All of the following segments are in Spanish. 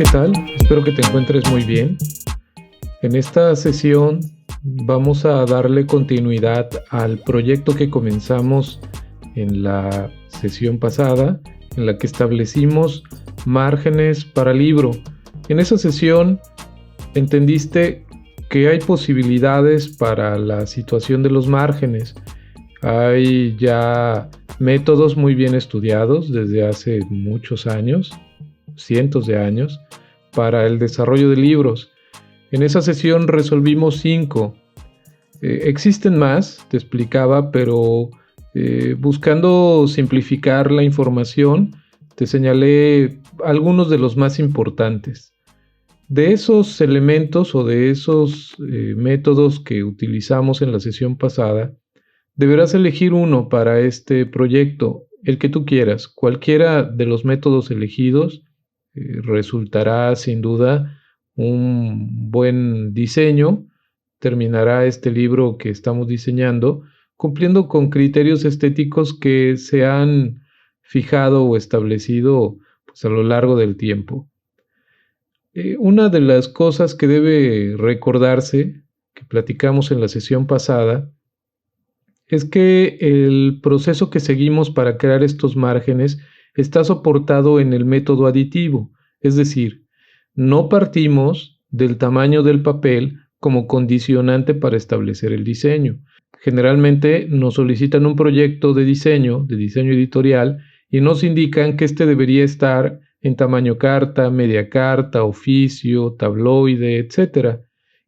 ¿qué tal? Espero que te encuentres muy bien. En esta sesión vamos a darle continuidad al proyecto que comenzamos en la sesión pasada, en la que establecimos márgenes para libro. En esa sesión entendiste que hay posibilidades para la situación de los márgenes. Hay ya métodos muy bien estudiados desde hace muchos años, cientos de años, para el desarrollo de libros. En esa sesión resolvimos 5. Existen más, te explicaba, pero buscando simplificar la información, te señalé algunos de los más importantes. De esos elementos o de esos métodos que utilizamos en la sesión pasada, deberás elegir uno para este proyecto, el que tú quieras. Cualquiera de los métodos elegidos resultará sin duda un buen diseño. Terminará este libro que estamos diseñando cumpliendo con criterios estéticos que se han fijado o establecido pues, a lo largo del tiempo. Una de las cosas que debe recordarse, que platicamos en la sesión pasada, es que el proceso que seguimos para crear estos márgenes está soportado en el método aditivo, es decir, no partimos del tamaño del papel como condicionante para establecer el diseño. Generalmente nos solicitan un proyecto de diseño editorial, y nos indican que este debería estar en tamaño carta, media carta, oficio, tabloide, etc.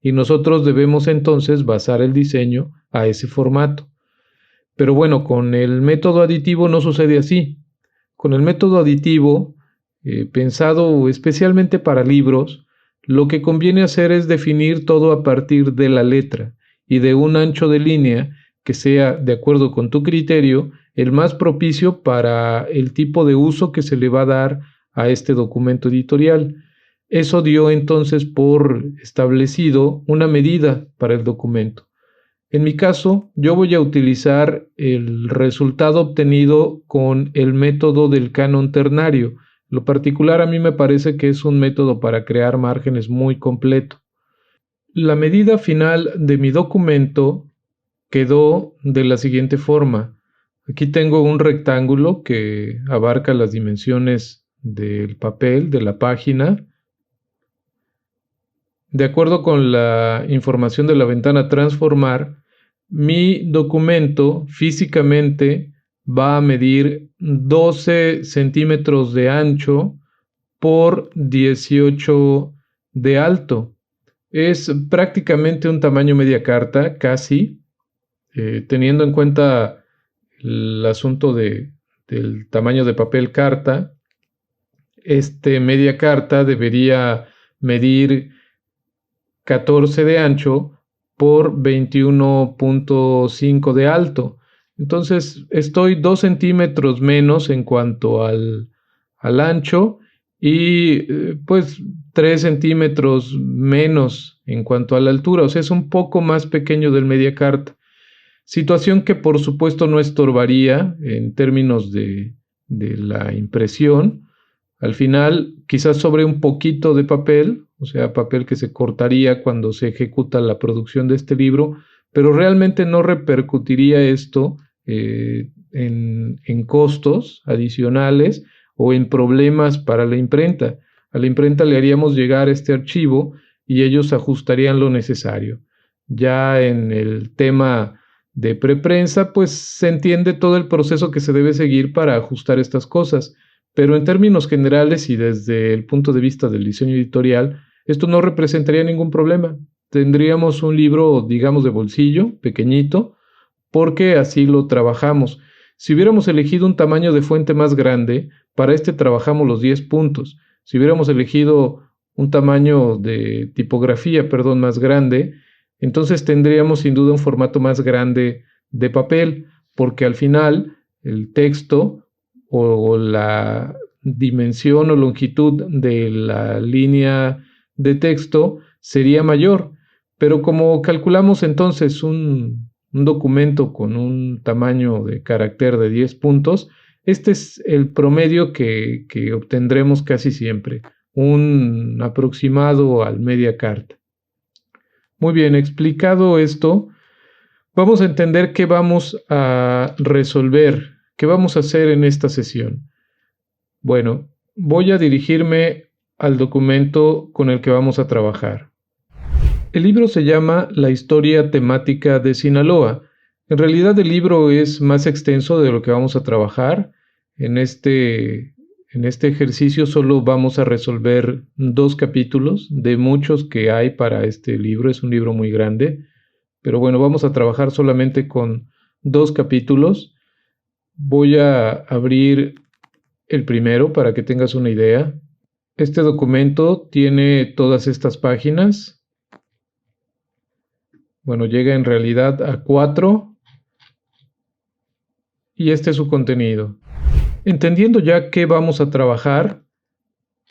Y nosotros debemos entonces basar el diseño a ese formato. Pero bueno, con el método aditivo no sucede así. Con el método aditivo, pensado especialmente para libros, lo que conviene hacer es definir todo a partir de la letra y de un ancho de línea que sea, de acuerdo con tu criterio, el más propicio para el tipo de uso que se le va a dar a este documento editorial. Eso dio entonces por establecido una medida para el documento. En mi caso, yo voy a utilizar el resultado obtenido con el método del canon ternario. Lo particular a mí me parece que es un método para crear márgenes muy completo. La medida final de mi documento quedó de la siguiente forma. Aquí tengo un rectángulo que abarca las dimensiones del papel, de la página. De acuerdo con la información de la ventana transformar, mi documento físicamente va a medir 12 centímetros de ancho por 18 de alto. Es prácticamente un tamaño media carta, casi, teniendo en cuenta el asunto del tamaño de papel carta. Este media carta debería medir 14 de ancho por 21.5 de alto. Entonces estoy 2 centímetros menos en cuanto al ancho y pues 3 centímetros menos en cuanto a la altura. O sea, es un poco más pequeño del media carta. Situación que por supuesto no estorbaría en términos de la impresión. Al final, quizás sobre un poquito de papel, o sea, papel que se cortaría cuando se ejecuta la producción de este libro, pero realmente no repercutiría esto en costos adicionales o en problemas para la imprenta. A la imprenta le haríamos llegar este archivo y ellos ajustarían lo necesario. Ya en el tema de preprensa, pues se entiende todo el proceso que se debe seguir para ajustar estas cosas. Pero en términos generales y desde el punto de vista del diseño editorial, esto no representaría ningún problema. Tendríamos un libro, digamos, de bolsillo, pequeñito, porque así lo trabajamos. Si hubiéramos elegido un tamaño de fuente más grande, para este trabajamos los 10 puntos. Si hubiéramos elegido un tamaño de tipografía, más grande, entonces tendríamos sin duda un formato más grande de papel, porque al final el texto o la dimensión o longitud de la línea de texto sería mayor. Pero como calculamos entonces un documento con un tamaño de carácter de 10 puntos, este es el promedio que obtendremos casi siempre. un aproximado al media carta. Muy bien, explicado esto, vamos a entender qué vamos a resolver, qué vamos a hacer en esta sesión. Bueno, voy a dirigirme al documento con el que vamos a trabajar. El libro se llama La historia temática de Sinaloa. En realidad el libro es más extenso de lo que vamos a trabajar. En este ejercicio solo vamos a resolver 2 capítulos de muchos que hay para este libro. Es un libro muy grande, pero bueno, vamos a trabajar solamente con 2 capítulos. Voy a abrir el primero para que tengas una idea. Este documento tiene todas estas páginas. Bueno, llega en realidad a 4 y este es su contenido. Entendiendo ya qué vamos a trabajar,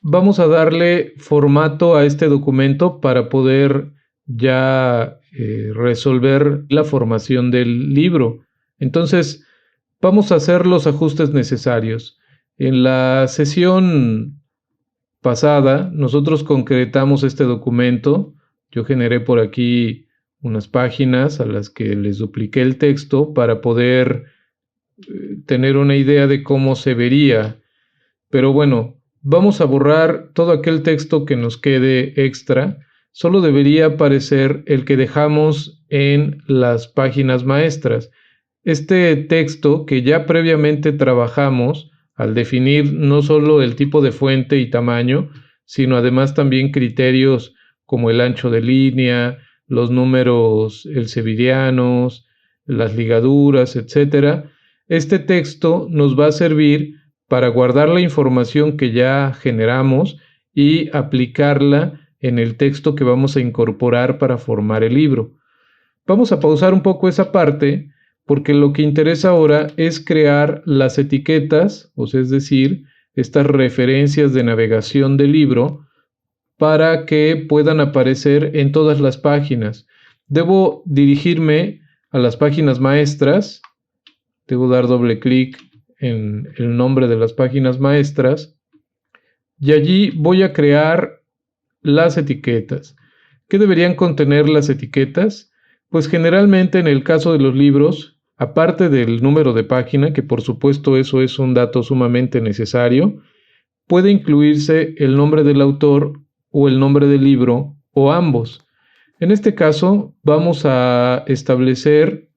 vamos a darle formato a este documento para poder ya resolver la formación del libro. Entonces, vamos a hacer los ajustes necesarios. En la sesión pasada, nosotros concretamos este documento. Yo generé por aquí unas páginas a las que les dupliqué el texto para poder tener una idea de cómo se vería. Pero bueno, vamos a borrar todo aquel texto que nos quede extra. Solo debería aparecer el que dejamos en las páginas maestras. Este texto que ya previamente trabajamos al definir no solo el tipo de fuente y tamaño, sino además también criterios como el ancho de línea, los números elseverianos, las ligaduras, etc. Este texto nos va a servir para guardar la información que ya generamos y aplicarla en el texto que vamos a incorporar para formar el libro. Vamos a pausar un poco esa parte porque lo que interesa ahora es crear las etiquetas, o sea, es decir, estas referencias de navegación del libro para que puedan aparecer en todas las páginas. Debo dirigirme a las páginas maestras. Debo dar doble clic en el nombre de las páginas maestras y allí voy a crear las etiquetas. ¿Qué deberían contener las etiquetas? Pues generalmente en el caso de los libros, aparte del número de página, que por supuesto eso es un dato sumamente necesario, puede incluirse el nombre del autor o el nombre del libro o ambos. En este caso vamos a establecer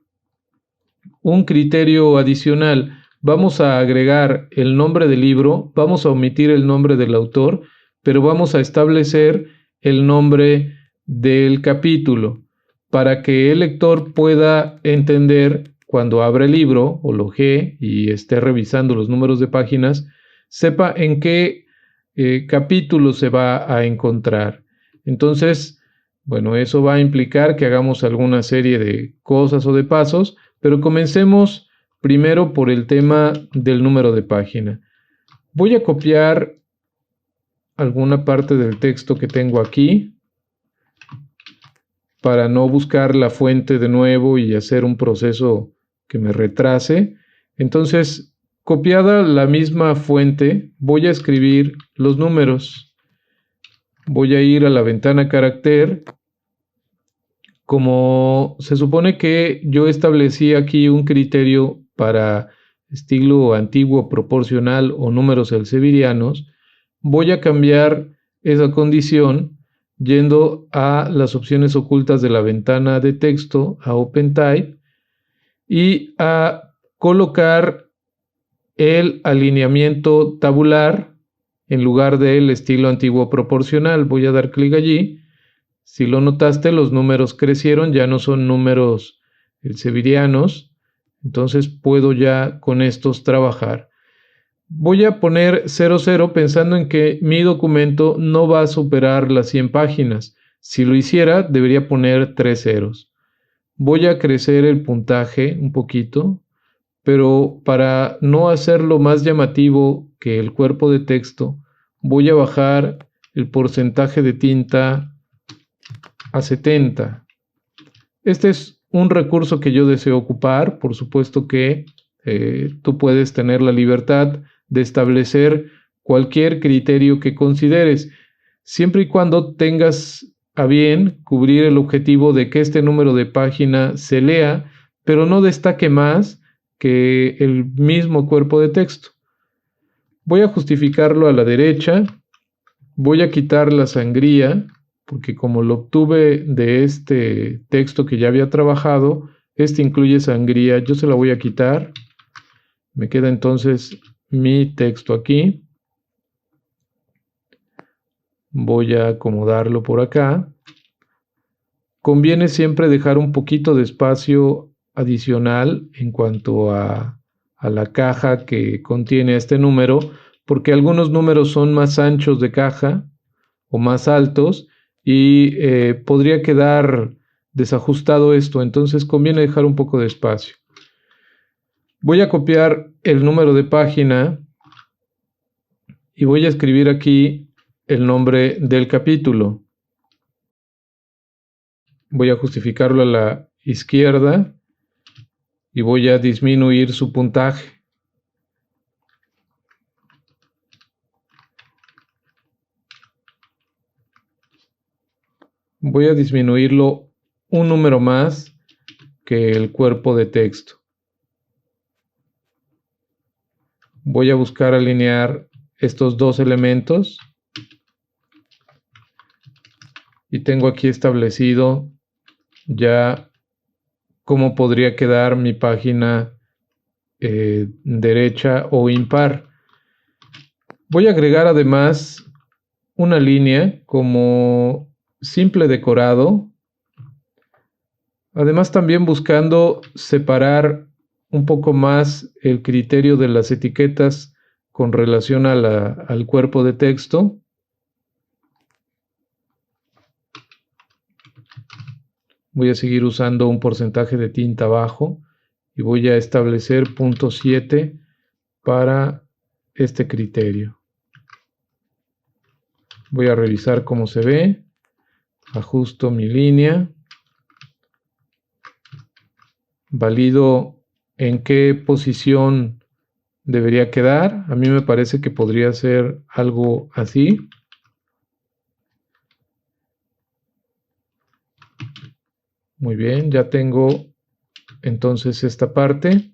un criterio adicional. Vamos a agregar el nombre del libro, vamos a omitir el nombre del autor, pero vamos a establecer el nombre del capítulo para que el lector pueda entender cuando abra el libro o lo ojee y esté revisando los números de páginas, sepa en qué capítulo se va a encontrar. Entonces, bueno, eso va a implicar que hagamos alguna serie de cosas o de pasos, pero comencemos primero por el tema del número de página. Voy a copiar alguna parte del texto que tengo aquí para no buscar la fuente de nuevo y hacer un proceso que me retrase. Entonces, copiada la misma fuente, voy a escribir los números. Voy a ir a la ventana carácter. Como se supone que yo establecí aquí un criterio para estilo antiguo proporcional o números elseverianos, voy a cambiar esa condición yendo a las opciones ocultas de la ventana de texto, a OpenType, y a colocar el alineamiento tabular en lugar del estilo antiguo proporcional. Voy a dar clic allí. Si lo notaste, los números crecieron, ya no son números elseverianos, entonces puedo ya con estos trabajar. Voy a poner 00 pensando en que mi documento no va a superar las 100 páginas. Si lo hiciera, debería poner 3 ceros. Voy a crecer el puntaje un poquito, pero para no hacerlo más llamativo que el cuerpo de texto, voy a bajar el porcentaje de tinta a 70. Este es un recurso que yo deseo ocupar. Por supuesto que tú puedes tener la libertad de establecer cualquier criterio que consideres, siempre y cuando tengas a bien cubrir el objetivo de que este número de página se lea, pero no destaque más que el mismo cuerpo de texto. Voy a justificarlo a la derecha, voy a quitar la sangría, porque como lo obtuve de este texto que ya había trabajado, este incluye sangría, yo se la voy a quitar. Me queda entonces mi texto aquí. Voy a acomodarlo por acá. Conviene siempre dejar un poquito de espacio adicional en cuanto a la caja que contiene este número, porque algunos números son más anchos de caja o más altos y podría quedar desajustado esto, entonces conviene dejar un poco de espacio. Voy a copiar el número de página y voy a escribir aquí el nombre del capítulo. Voy a justificarlo a la izquierda y voy a disminuir su puntaje. Voy a disminuirlo un número más que el cuerpo de texto. Voy a buscar alinear estos dos elementos y tengo aquí establecido ya cómo podría quedar mi página derecha o impar. Voy a agregar además una línea como simple decorado, además también buscando separar un poco más el criterio de las etiquetas con relación a al cuerpo de texto. Voy a seguir usando un porcentaje de tinta bajo y voy a establecer 0.7 para este criterio. Voy a revisar cómo se ve, ajusto mi línea, valido en qué posición debería quedar. A mí me parece que podría ser algo así. Muy bien, ya tengo entonces esta parte.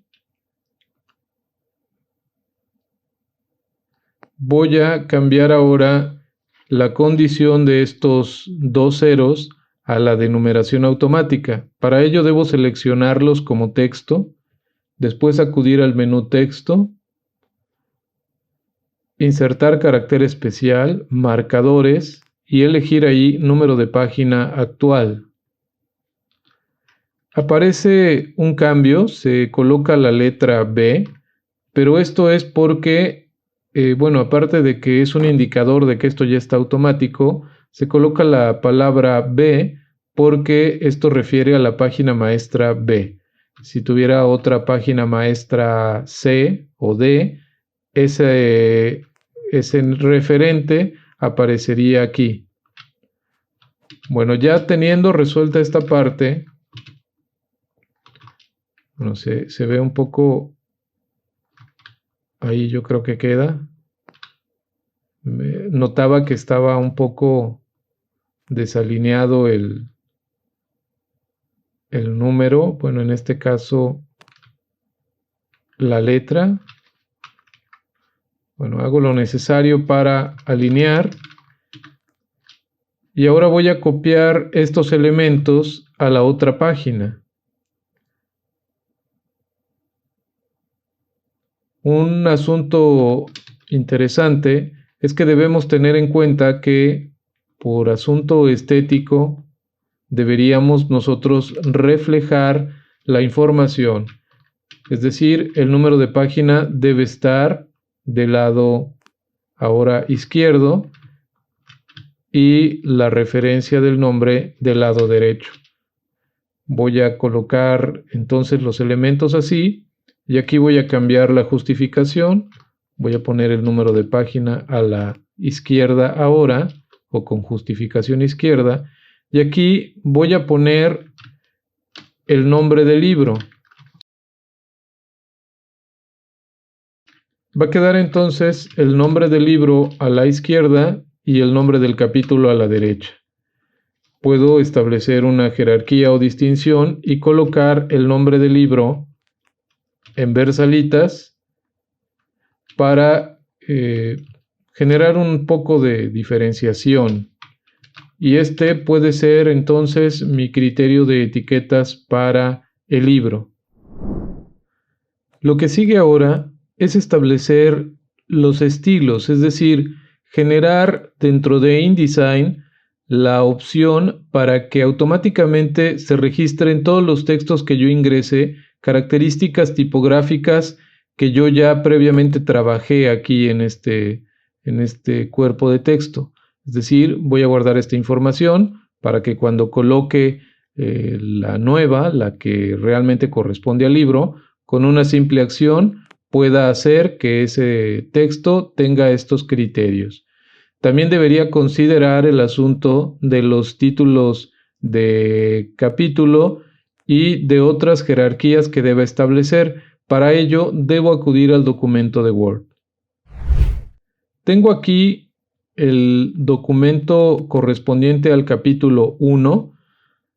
Voy a cambiar ahora la condición de estos dos ceros a la de numeración automática. Para ello debo seleccionarlos como texto, después acudir al menú texto, insertar carácter especial, marcadores y elegir ahí número de página actual. Aparece un cambio, se coloca la letra B, pero esto es porque, bueno, aparte de que es un indicador de que esto ya está automático, se coloca la palabra B porque esto refiere a la página maestra B. Si tuviera otra página maestra C o D, ese referente aparecería aquí. Bueno, ya teniendo resuelta esta parte, bueno, se ve un poco, ahí yo creo que queda. Notaba que estaba un poco desalineado el número, bueno, en este caso la letra. Bueno, hago lo necesario para alinear y ahora voy a copiar estos elementos a la otra página. Un asunto interesante es que debemos tener en cuenta que por asunto estético deberíamos nosotros reflejar la información. Es decir, el número de página debe estar del lado ahora izquierdo y la referencia del nombre del lado derecho. Voy a colocar entonces los elementos así y aquí voy a cambiar la justificación. Voy a poner el número de página a la izquierda ahora o con justificación izquierda y aquí voy a poner el nombre del libro. Va a quedar entonces el nombre del libro a la izquierda y el nombre del capítulo a la derecha. Puedo establecer una jerarquía o distinción y colocar el nombre del libro en versalitas para generar un poco de diferenciación. Y este puede ser entonces mi criterio de etiquetas para el libro. Lo que sigue ahora es establecer los estilos, es decir, generar dentro de InDesign la opción para que automáticamente se registren todos los textos que yo ingrese, características tipográficas que yo ya previamente trabajé aquí en este cuerpo de texto. Es decir, voy a guardar esta información para que cuando coloque la nueva, la que realmente corresponde al libro, con una simple acción pueda hacer que ese texto tenga estos criterios. También debería considerar el asunto de los títulos de capítulo y de otras jerarquías que deba establecer. Para ello, debo acudir al documento de Word. Tengo aquí el documento correspondiente al capítulo 1.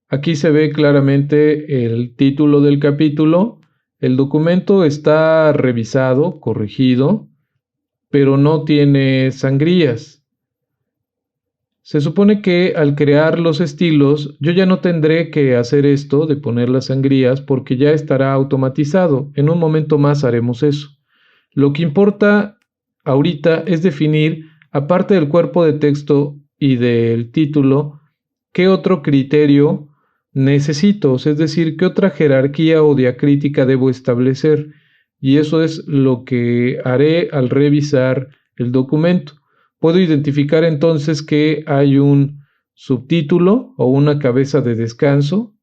Aquí se ve claramente el título del capítulo. El documento está revisado, corregido, pero no tiene sangrías. Se supone que al crear los estilos, yo ya no tendré que hacer esto de poner las sangrías porque ya estará automatizado. En un momento más haremos eso. Lo que importa ahorita es definir, aparte del cuerpo de texto y del título, qué otro criterio necesito, es decir, qué otra jerarquía o diacrítica debo establecer. Y eso es lo que haré al revisar el documento. Puedo identificar entonces que hay un subtítulo o una cabeza de descanso.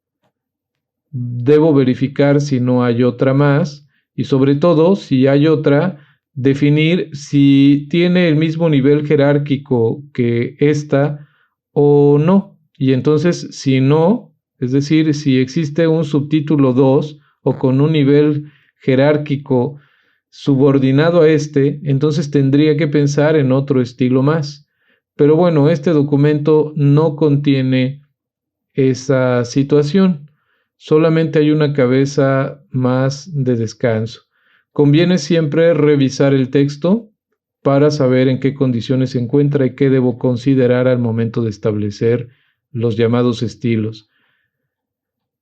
Debo verificar si no hay otra más y sobre todo, si hay otra, definir si tiene el mismo nivel jerárquico que esta o no. Y entonces, si no, es decir, si existe un subtítulo 2 o con un nivel jerárquico subordinado a este, entonces tendría que pensar en otro estilo más. Pero bueno, este documento no contiene esa situación. Solamente hay una cabeza más de descanso. Conviene siempre revisar el texto para saber en qué condiciones se encuentra y qué debo considerar al momento de establecer los llamados estilos.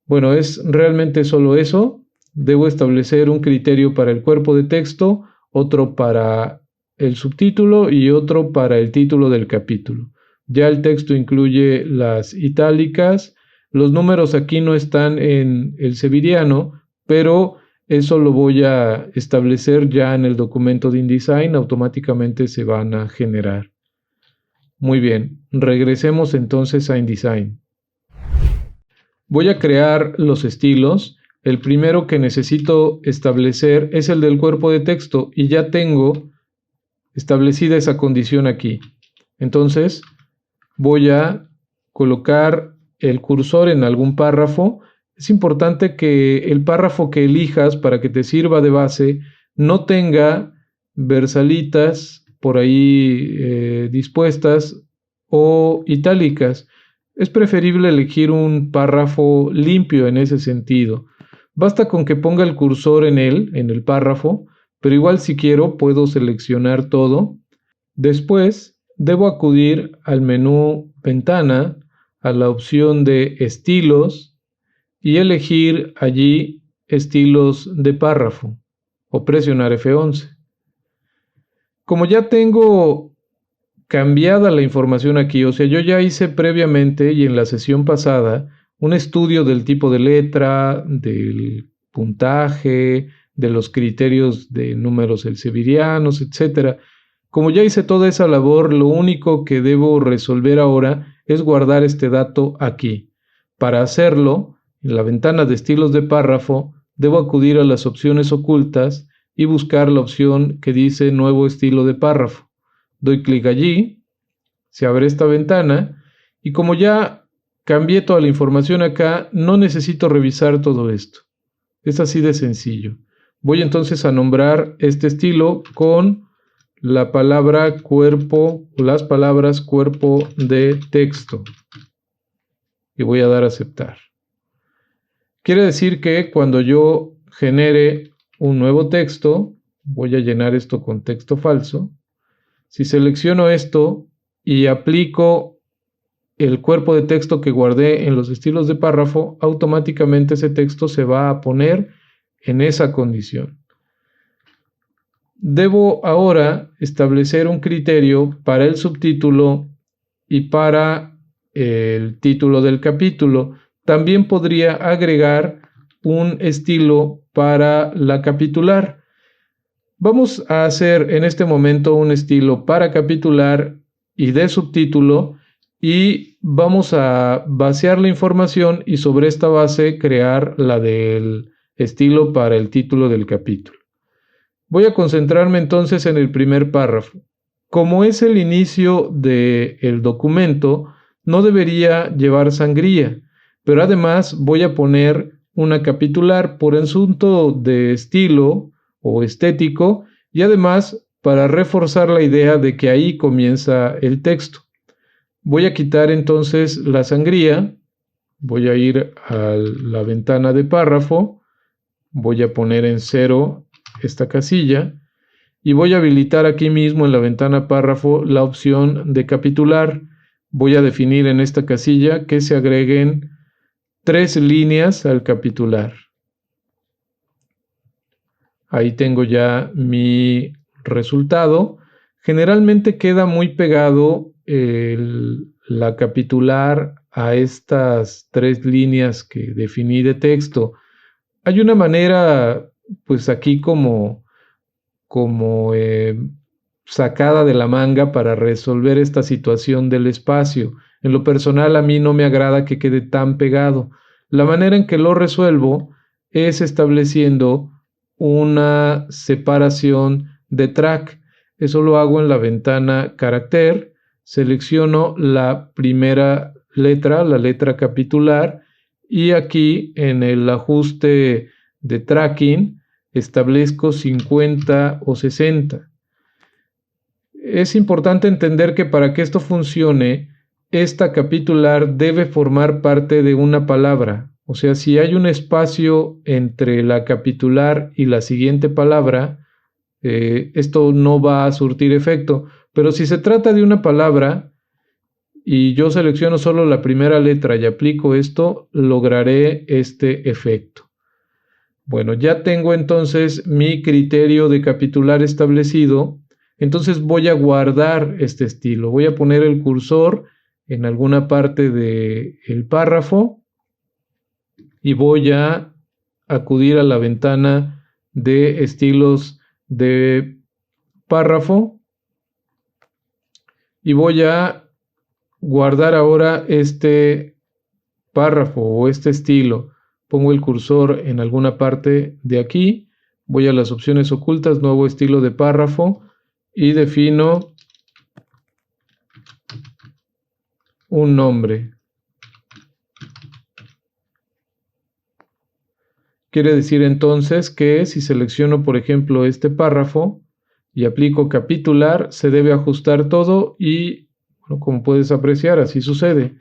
Bueno, es realmente solo eso. Debo establecer un criterio para el cuerpo de texto, otro para el subtítulo y otro para el título del capítulo. Ya el texto incluye las itálicas. Los números aquí no están en el severiano, pero eso lo voy a establecer ya en el documento de InDesign. Automáticamente se van a generar. Muy bien, regresemos entonces a InDesign. Voy a crear los estilos. El primero que necesito establecer es el del cuerpo de texto y ya tengo establecida esa condición aquí. Entonces voy a colocar el cursor en algún párrafo. Es importante que el párrafo que elijas para que te sirva de base no tenga versalitas por ahí dispuestas o itálicas. Es preferible elegir un párrafo limpio en ese sentido. Basta con que ponga el cursor en él, en el párrafo, pero igual si quiero puedo seleccionar todo. Después debo acudir al menú Ventana, a la opción de Estilos y elegir allí Estilos de párrafo o presionar F11. Como ya tengo cambiada la información aquí, o sea, yo ya hice previamente y en la sesión pasada un estudio del tipo de letra, del puntaje, de los criterios de números elseverianos, etc. Como ya hice toda esa labor, lo único que debo resolver ahora es guardar este dato aquí. Para hacerlo, en la ventana de estilos de párrafo, debo acudir a las opciones ocultas y buscar la opción que dice Nuevo estilo de párrafo. Doy clic allí, se abre esta ventana y como ya cambié toda la información acá, no necesito revisar todo esto. Es así de sencillo. Voy entonces a nombrar este estilo con la palabra cuerpo, o las palabras cuerpo de texto. Y voy a dar a aceptar. Quiere decir que cuando yo genere un nuevo texto, voy a llenar esto con texto falso. Si selecciono esto y aplico el cuerpo de texto que guardé en los estilos de párrafo, automáticamente ese texto se va a poner en esa condición. Debo ahora establecer un criterio para el subtítulo y para el título del capítulo. También podría agregar un estilo para la capitular. Vamos a hacer en este momento un estilo para capitular y de subtítulo y vamos a vaciar la información y sobre esta base crear la del estilo para el título del capítulo. Voy a concentrarme entonces en el primer párrafo. Como es el inicio del documento, no debería llevar sangría, pero además voy a poner una capitular por asunto de estilo o estético y además para reforzar la idea de que ahí comienza el texto. Voy a quitar entonces la sangría, voy a ir a la ventana de párrafo, voy a poner en 0 esta casilla y voy a habilitar aquí mismo en la ventana párrafo la opción de capitular. Voy a definir en esta casilla que se agreguen 3 líneas al capitular. Ahí tengo ya mi resultado. Generalmente queda muy pegado la capitular a estas 3 líneas que definí de texto. Hay una manera, pues aquí como sacada de la manga para resolver esta situación del espacio. En lo personal a mí no me agrada que quede tan pegado. La manera en que lo resuelvo es estableciendo una separación de track. Eso lo hago en la ventana carácter, selecciono la primera letra, la letra capitular, y aquí en el ajuste de tracking establezco 50 o 60. Es importante entender que para que esto funcione, esta capitular debe formar parte de una palabra. O sea, si hay un espacio entre la capitular y la siguiente palabra, esto no va a surtir efecto. Pero si se trata de una palabra y yo selecciono solo la primera letra y aplico esto, lograré este efecto. Bueno, ya tengo entonces mi criterio de capitular establecido. Entonces voy a guardar este estilo. Voy a poner el cursor en alguna parte del párrafo y voy a acudir a la ventana de estilos de párrafo y voy a guardar ahora este párrafo o este estilo. Pongo el cursor en alguna parte de aquí, voy a las opciones ocultas, nuevo estilo de párrafo y defino un nombre. Quiere decir entonces que si selecciono, por ejemplo, este párrafo y aplico capitular, se debe ajustar todo y, bueno, como puedes apreciar, así sucede.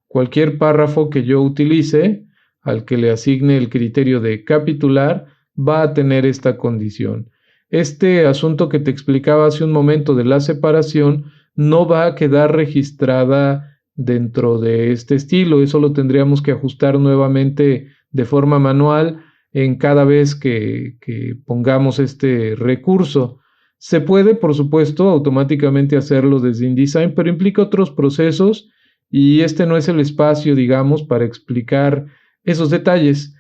Cualquier párrafo que yo utilice, al que le asigne el criterio de capitular, va a tener esta condición. Este asunto que te explicaba hace un momento de la separación no va a quedar registrada dentro de este estilo. Eso lo tendríamos que ajustar nuevamente de forma manual en cada vez que pongamos este recurso. Se puede, por supuesto, automáticamente hacerlo desde InDesign, pero implica otros procesos y este no es el espacio, digamos, para explicar esos detalles.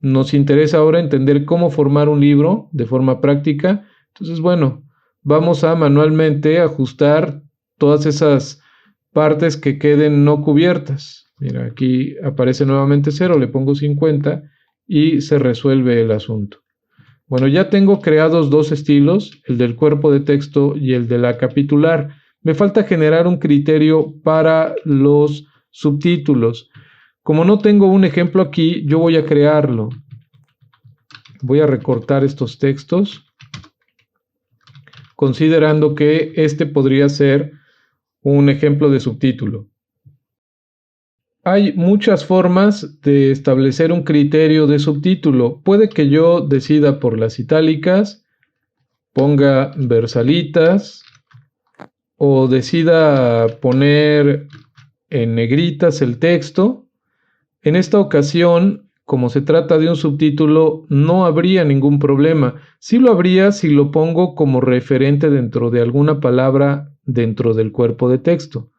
Nos interesa ahora entender cómo formar un libro de forma práctica. Entonces, bueno, vamos a manualmente ajustar todas esas partes que queden no cubiertas. Mira, aquí aparece nuevamente 0, le pongo 50 y se resuelve el asunto. Bueno, ya tengo creados 2 estilos, el del cuerpo de texto y el de la capitular. Me falta generar un criterio para los subtítulos. Como no tengo un ejemplo aquí, yo voy a crearlo. Voy a recortar estos textos, considerando que este podría ser un ejemplo de subtítulo. Hay muchas formas de establecer un criterio de subtítulo. Puede que yo decida por las itálicas, ponga versalitas, o decida poner en negritas el texto. En esta ocasión, como se trata de un subtítulo, no habría ningún problema. Sí lo habría si lo pongo como referente dentro de alguna palabra dentro del cuerpo de texto.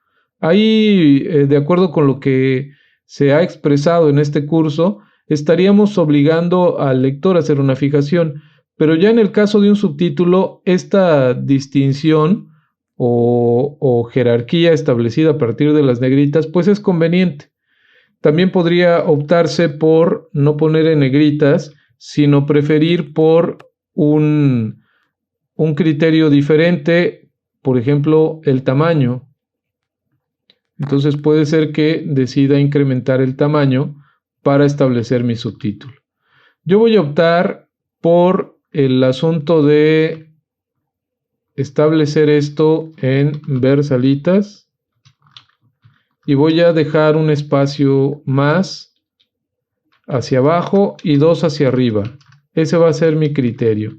Ahí, de acuerdo con lo que se ha expresado en este curso, estaríamos obligando al lector a hacer una fijación, pero ya en el caso de un subtítulo, esta distinción o jerarquía establecida a partir de las negritas, pues es conveniente. También podría optarse por no poner en negritas, sino preferir por un criterio diferente, por ejemplo, el tamaño. Entonces puede ser que decida incrementar el tamaño para establecer mi subtítulo. Yo voy a optar por el asunto de establecer esto en versalitas y voy a dejar un espacio más hacia abajo y 2 hacia arriba. Ese va a ser mi criterio.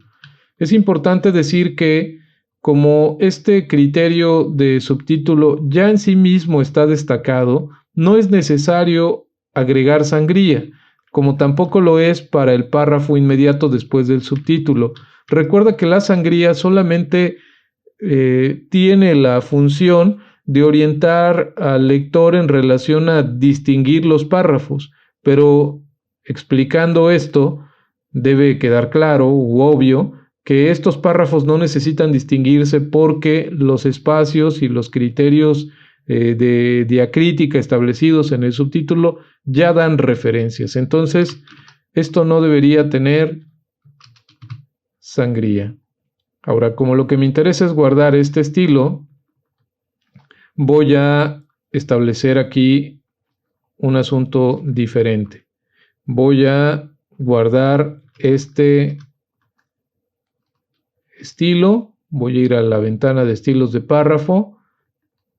Es importante decir que como este criterio de subtítulo ya en sí mismo está destacado, no es necesario agregar sangría, como tampoco lo es para el párrafo inmediato después del subtítulo. Recuerda que la sangría solamente tiene la función de orientar al lector en relación a distinguir los párrafos, pero explicando esto, debe quedar claro u obvio que estos párrafos no necesitan distinguirse porque los espacios y los criterios de diacrítica establecidos en el subtítulo ya dan referencias. Entonces, esto no debería tener sangría. Ahora, como lo que me interesa es guardar este estilo, voy a establecer aquí un asunto diferente. Voy a guardar este estilo, voy a ir a la ventana de estilos de párrafo,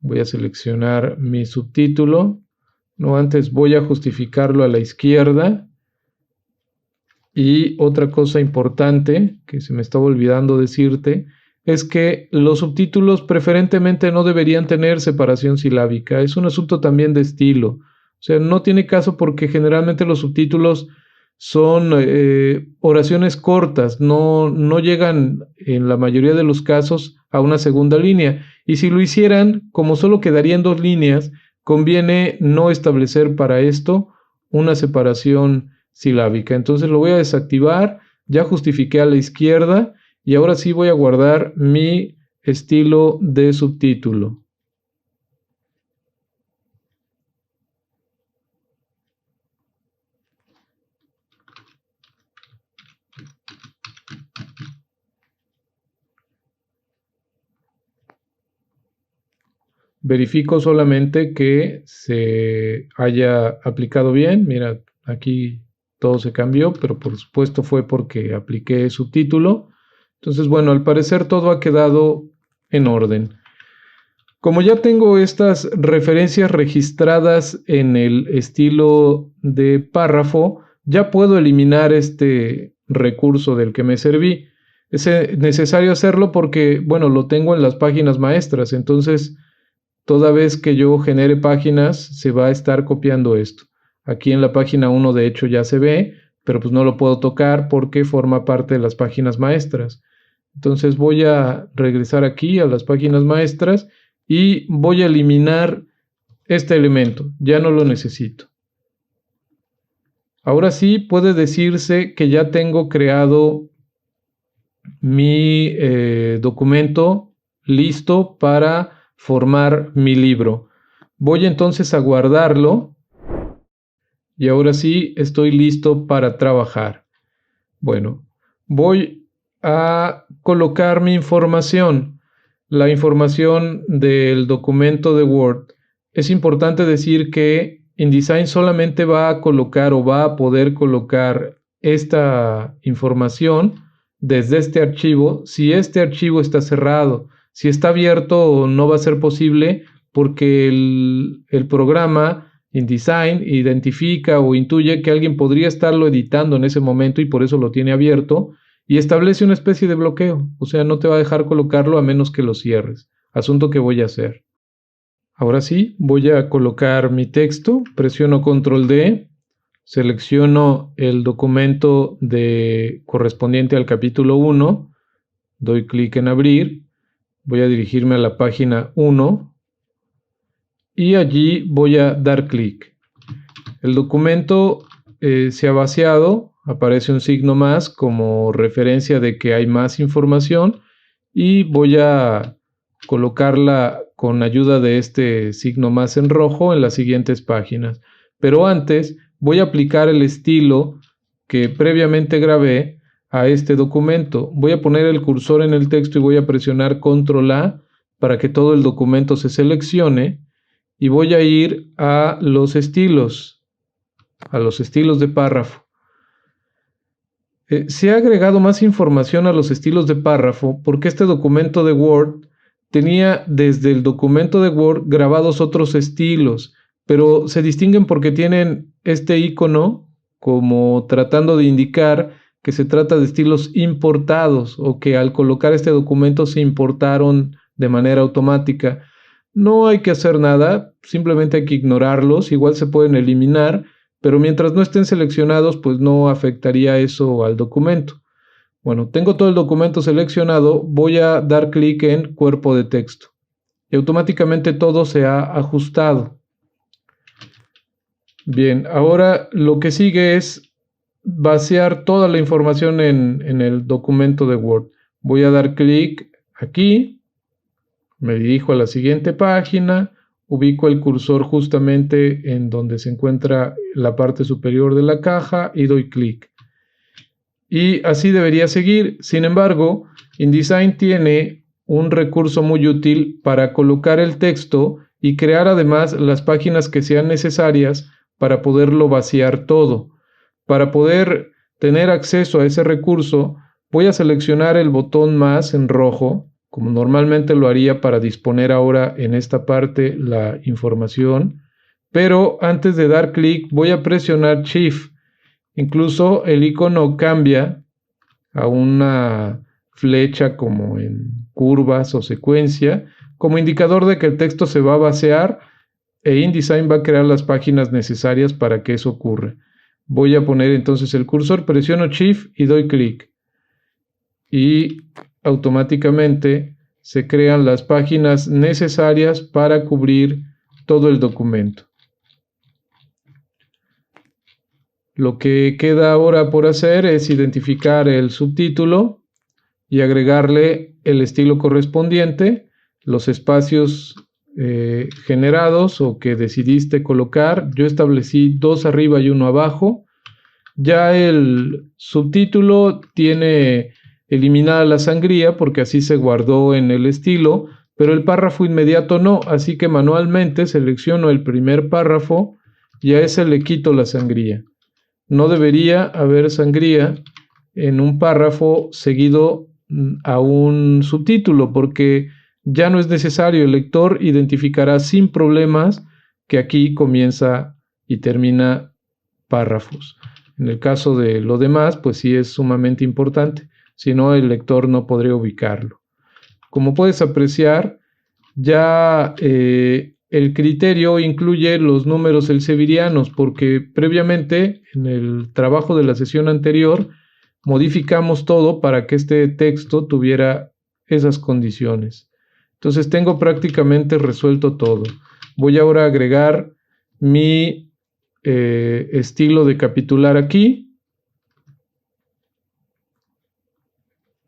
voy a seleccionar mi subtítulo, no antes voy a justificarlo a la izquierda. Y otra cosa importante que se me estaba olvidando decirte es que los subtítulos preferentemente no deberían tener separación silábica. Es un asunto también de estilo. O sea, no tiene caso porque generalmente los subtítulos son oraciones cortas, no llegan en la mayoría de los casos a una segunda línea. Y si lo hicieran, como solo quedarían 2 líneas, conviene no establecer para esto una separación silábica. Entonces lo voy a desactivar, ya justifiqué a la izquierda y ahora sí voy a guardar mi estilo de subtítulo. Verifico solamente que se haya aplicado bien. Mira, aquí todo se cambió, pero por supuesto fue porque apliqué subtítulo. Entonces, bueno, al parecer todo ha quedado en orden. Como ya tengo estas referencias registradas en el estilo de párrafo, ya puedo eliminar este recurso del que me serví. Es necesario hacerlo porque, bueno, lo tengo en las páginas maestras, entonces toda vez que yo genere páginas se va a estar copiando esto. Aquí en la página 1 de hecho ya se ve, pero pues no lo puedo tocar porque forma parte de las páginas maestras. Entonces voy a regresar aquí a las páginas maestras y voy a eliminar este elemento. Ya no lo necesito. Ahora sí puede decirse que ya tengo creado mi documento listo para formar mi libro. Voy entonces a guardarlo y ahora sí estoy listo para trabajar. Bueno, voy a colocar mi información, la información del documento de Word. Es importante decir que InDesign solamente va a colocar o va a poder colocar esta información desde este archivo. Si este archivo está cerrado, si está abierto, no va a ser posible porque el programa InDesign identifica o intuye que alguien podría estarlo editando en ese momento y por eso lo tiene abierto y establece una especie de bloqueo. O sea, no te va a dejar colocarlo a menos que lo cierres. Asunto que voy a hacer. Ahora sí, voy a colocar mi texto, presiono Control D, selecciono el documento correspondiente al capítulo 1, doy clic en abrir, voy a dirigirme a la página 1 y allí voy a dar clic. El documento se ha vaciado, aparece un signo más como referencia de que hay más información y voy a colocarla con ayuda de este signo más en rojo en las siguientes páginas. Pero antes voy a aplicar el estilo que previamente grabé a este documento. Voy a poner el cursor en el texto y voy a presionar Control A para que todo el documento se seleccione y voy a ir a los estilos de párrafo. Se ha agregado más información a los estilos de párrafo porque este documento de Word tenía desde el documento de Word grabados otros estilos, pero se distinguen porque tienen este icono como tratando de indicar que se trata de estilos importados o que al colocar este documento se importaron de manera automática. No hay que hacer nada, simplemente hay que ignorarlos, igual se pueden eliminar, pero mientras no estén seleccionados, pues no afectaría eso al documento. Bueno, tengo todo el documento seleccionado, voy a dar clic en cuerpo de texto y automáticamente todo se ha ajustado. Bien, ahora lo que sigue es vaciar toda la información en el documento de Word. Voy a dar clic aquí. Me dirijo a la siguiente página, ubico el cursor justamente en donde se encuentra la parte superior de la caja y doy clic. Y así debería seguir. Sin embargo, InDesign tiene un recurso muy útil para colocar el texto y crear además las páginas que sean necesarias para poderlo vaciar todo. Para poder tener acceso a ese recurso, voy a seleccionar el botón más en rojo, como normalmente lo haría para disponer ahora en esta parte la información, pero antes de dar clic voy a presionar Shift. Incluso el icono cambia a una flecha como en curvas o secuencia, como indicador de que el texto se va a vaciar e InDesign va a crear las páginas necesarias para que eso ocurra. Voy a poner entonces el cursor, presiono Shift y doy clic. Y automáticamente se crean las páginas necesarias para cubrir todo el documento. Lo que queda ahora por hacer es identificar el subtítulo y agregarle el estilo correspondiente, los espacios generados o que decidiste colocar. Yo establecí 2 arriba y 1 abajo. Ya el subtítulo tiene eliminada la sangría porque así se guardó en el estilo, pero el párrafo inmediato no, así que manualmente selecciono el primer párrafo y a ese le quito la sangría. No debería haber sangría en un párrafo seguido a un subtítulo porque ya no es necesario, el lector identificará sin problemas que aquí comienza y termina párrafos. En el caso de lo demás, pues sí es sumamente importante. Si no, el lector no podría ubicarlo. Como puedes apreciar, ya el criterio incluye los números elseverianos, porque previamente, en el trabajo de la sesión anterior, modificamos todo para que este texto tuviera esas condiciones. Entonces tengo prácticamente resuelto todo. Voy ahora a agregar mi estilo de capitular aquí.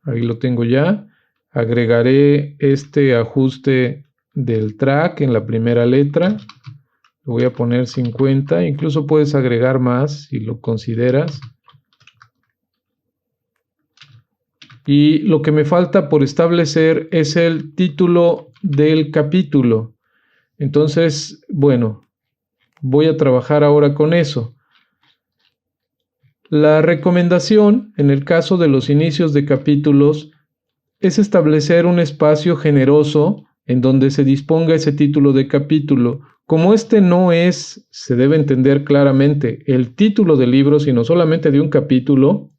Ahí lo tengo ya. Agregaré este ajuste del track en la primera letra. Le voy a poner 50. Incluso puedes agregar más si lo consideras. Y lo que me falta por establecer es el título del capítulo. Entonces, bueno, voy a trabajar ahora con eso. La recomendación, en el caso de los inicios de capítulos, es establecer un espacio generoso en donde se disponga ese título de capítulo. Como este no es, se debe entender claramente, el título del libro, sino solamente de un capítulo,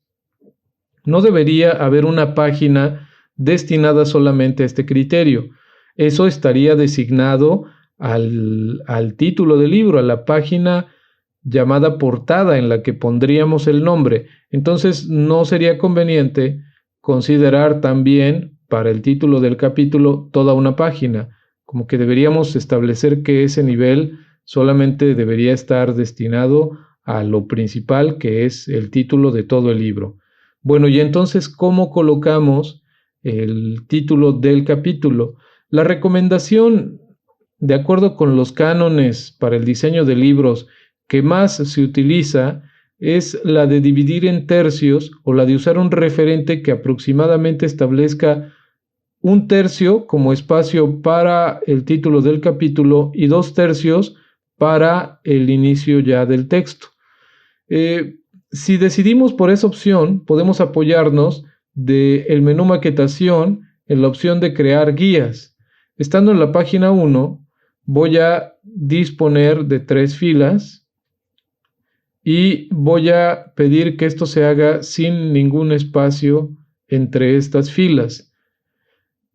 no debería haber una página destinada solamente a este criterio. Eso estaría designado al título del libro, a la página llamada portada en la que pondríamos el nombre. Entonces no sería conveniente considerar también para el título del capítulo toda una página, como que deberíamos establecer que ese nivel solamente debería estar destinado a lo principal, que es el título de todo el libro. Bueno, y entonces, ¿cómo colocamos el título del capítulo? La recomendación, de acuerdo con los cánones para el diseño de libros que más se utiliza, es la de dividir en tercios o la de usar un referente que aproximadamente establezca un tercio como espacio para el título del capítulo y 2/3 para el inicio ya del texto. Si decidimos por esa opción, podemos apoyarnos del menú maquetación en la opción de crear guías. Estando en la página 1, voy a disponer de 3 filas y voy a pedir que esto se haga sin ningún espacio entre estas filas.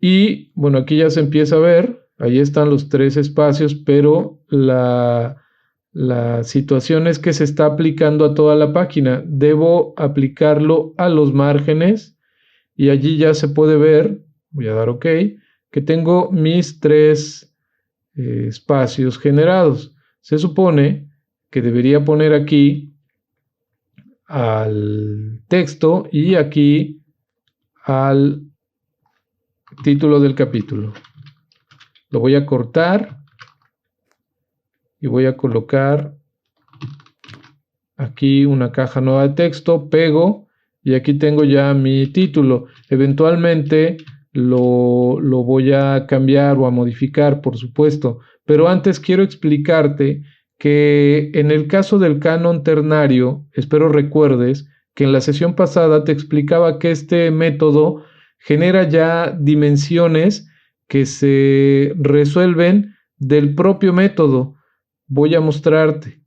Y bueno, aquí ya se empieza a ver, ahí están los 3 espacios, pero la situación es que se está aplicando a toda la página. Debo aplicarlo a los márgenes y allí ya se puede ver, voy a dar OK, que tengo mis 3 espacios generados. Se supone que debería poner aquí al texto y aquí al título del capítulo. Lo voy a cortar y voy a colocar aquí una caja nueva de texto, pego y aquí tengo ya mi título. Eventualmente lo voy a cambiar o a modificar, por supuesto, pero antes quiero explicarte que en el caso del canon ternario, espero recuerdes que en la sesión pasada te explicaba que este método genera ya dimensiones que se resuelven del propio método. Voy a mostrarte.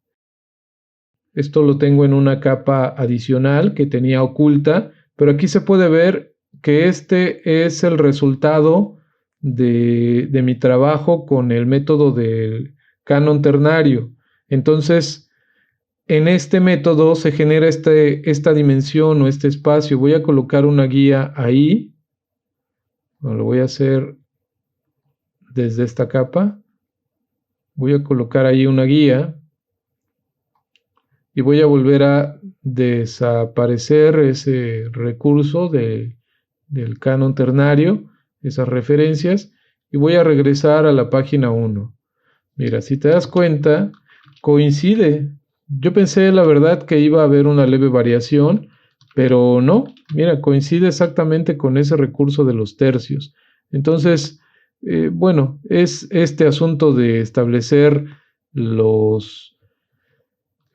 Esto lo tengo en una capa adicional que tenía oculta, pero aquí se puede ver que este es el resultado de mi trabajo con el método del canon ternario. Entonces, en este método se genera esta dimensión o este espacio. Voy a colocar una guía ahí. Bueno, lo voy a hacer desde esta capa. Voy a colocar ahí una guía y voy a volver a desaparecer ese recurso del canon ternario, esas referencias, y voy a regresar a la página 1. Mira, si te das cuenta, coincide. Yo pensé, la verdad, que iba a haber una leve variación, pero no. Mira, coincide exactamente con ese recurso de los tercios. Entonces, bueno, es este asunto de establecer los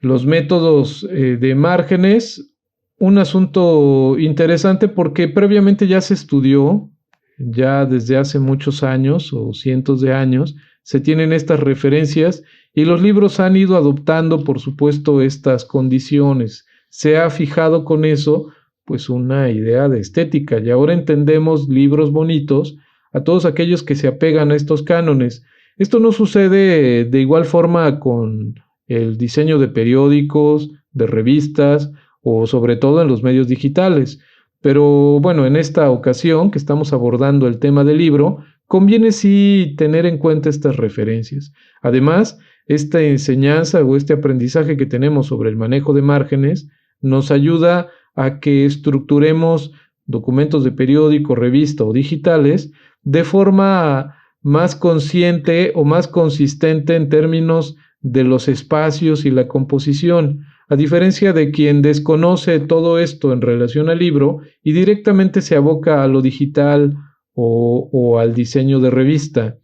métodos de márgenes, un asunto interesante porque previamente ya se estudió, ya desde hace muchos años o cientos de años, se tienen estas referencias y los libros han ido adoptando, por supuesto, estas condiciones. Se ha fijado con eso, pues, una idea de estética y ahora entendemos libros bonitos a todos aquellos que se apegan a estos cánones. Esto no sucede de igual forma con el diseño de periódicos, de revistas o sobre todo en los medios digitales. Pero bueno, en esta ocasión que estamos abordando el tema del libro, conviene sí tener en cuenta estas referencias. Además, esta enseñanza o este aprendizaje que tenemos sobre el manejo de márgenes nos ayuda a que estructuremos documentos de periódico, revista o digitales de forma más consciente o más consistente en términos de los espacios y la composición, a diferencia de quien desconoce todo esto en relación al libro y directamente se aboca a lo digital o al diseño de revista.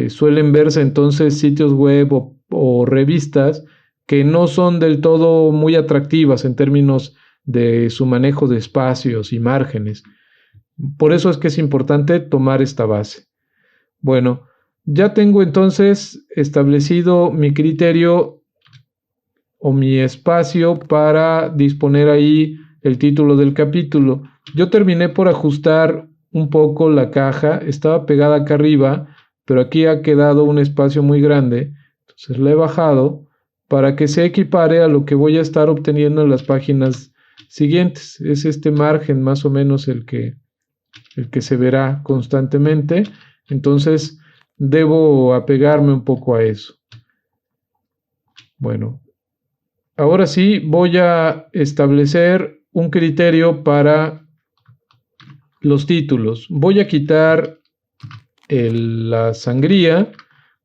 Suelen verse entonces sitios web o revistas que no son del todo muy atractivas en términos de su manejo de espacios y márgenes. Por eso es que es importante tomar esta base. Bueno, ya tengo entonces establecido mi criterio o mi espacio para disponer ahí el título del capítulo. Yo terminé por ajustar un poco la caja, estaba pegada acá arriba, pero aquí ha quedado un espacio muy grande, entonces la he bajado para que se equipare a lo que voy a estar obteniendo en las páginas siguientes. Es este margen más o menos el que se verá constantemente, entonces debo apegarme un poco a eso. Bueno, ahora sí voy a establecer un criterio para los títulos. Voy a quitar la sangría.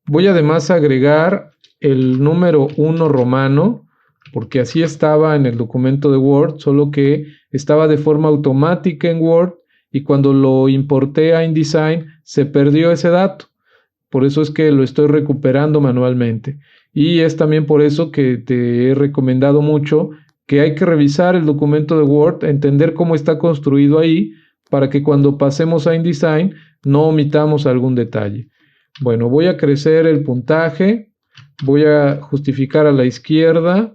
Voy además a agregar el número 1 romano, porque así estaba en el documento de Word, solo que estaba de forma automática en Word y cuando lo importé a InDesign se perdió ese dato. Por eso es que lo estoy recuperando manualmente. Y es también por eso que te he recomendado mucho que hay que revisar el documento de Word, entender cómo está construido ahí, para que cuando pasemos a InDesign no omitamos algún detalle. Bueno, voy a crecer el puntaje, voy a justificar a la izquierda,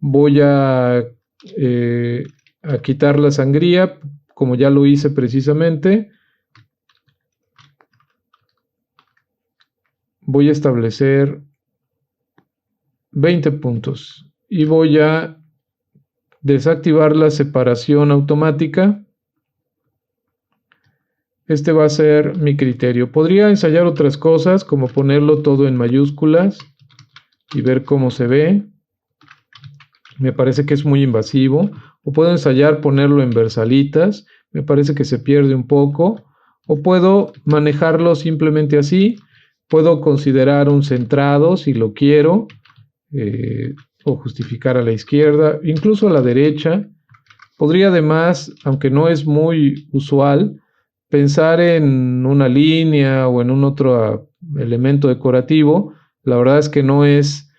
voy a quitar la sangría, como ya lo hice precisamente. Voy a establecer 20 puntos y voy a desactivar la separación automática. Este va a ser mi criterio. Podría ensayar otras cosas, como ponerlo todo en mayúsculas y ver cómo se ve. Me parece que es muy invasivo. O puedo ensayar ponerlo en versalitas. Me parece que se pierde un poco. O puedo manejarlo simplemente así. Puedo considerar un centrado si lo quiero. O justificar a la izquierda, incluso a la derecha. Podría además, aunque no es muy usual, pensar en una línea o en un otro elemento decorativo. La verdad es que no es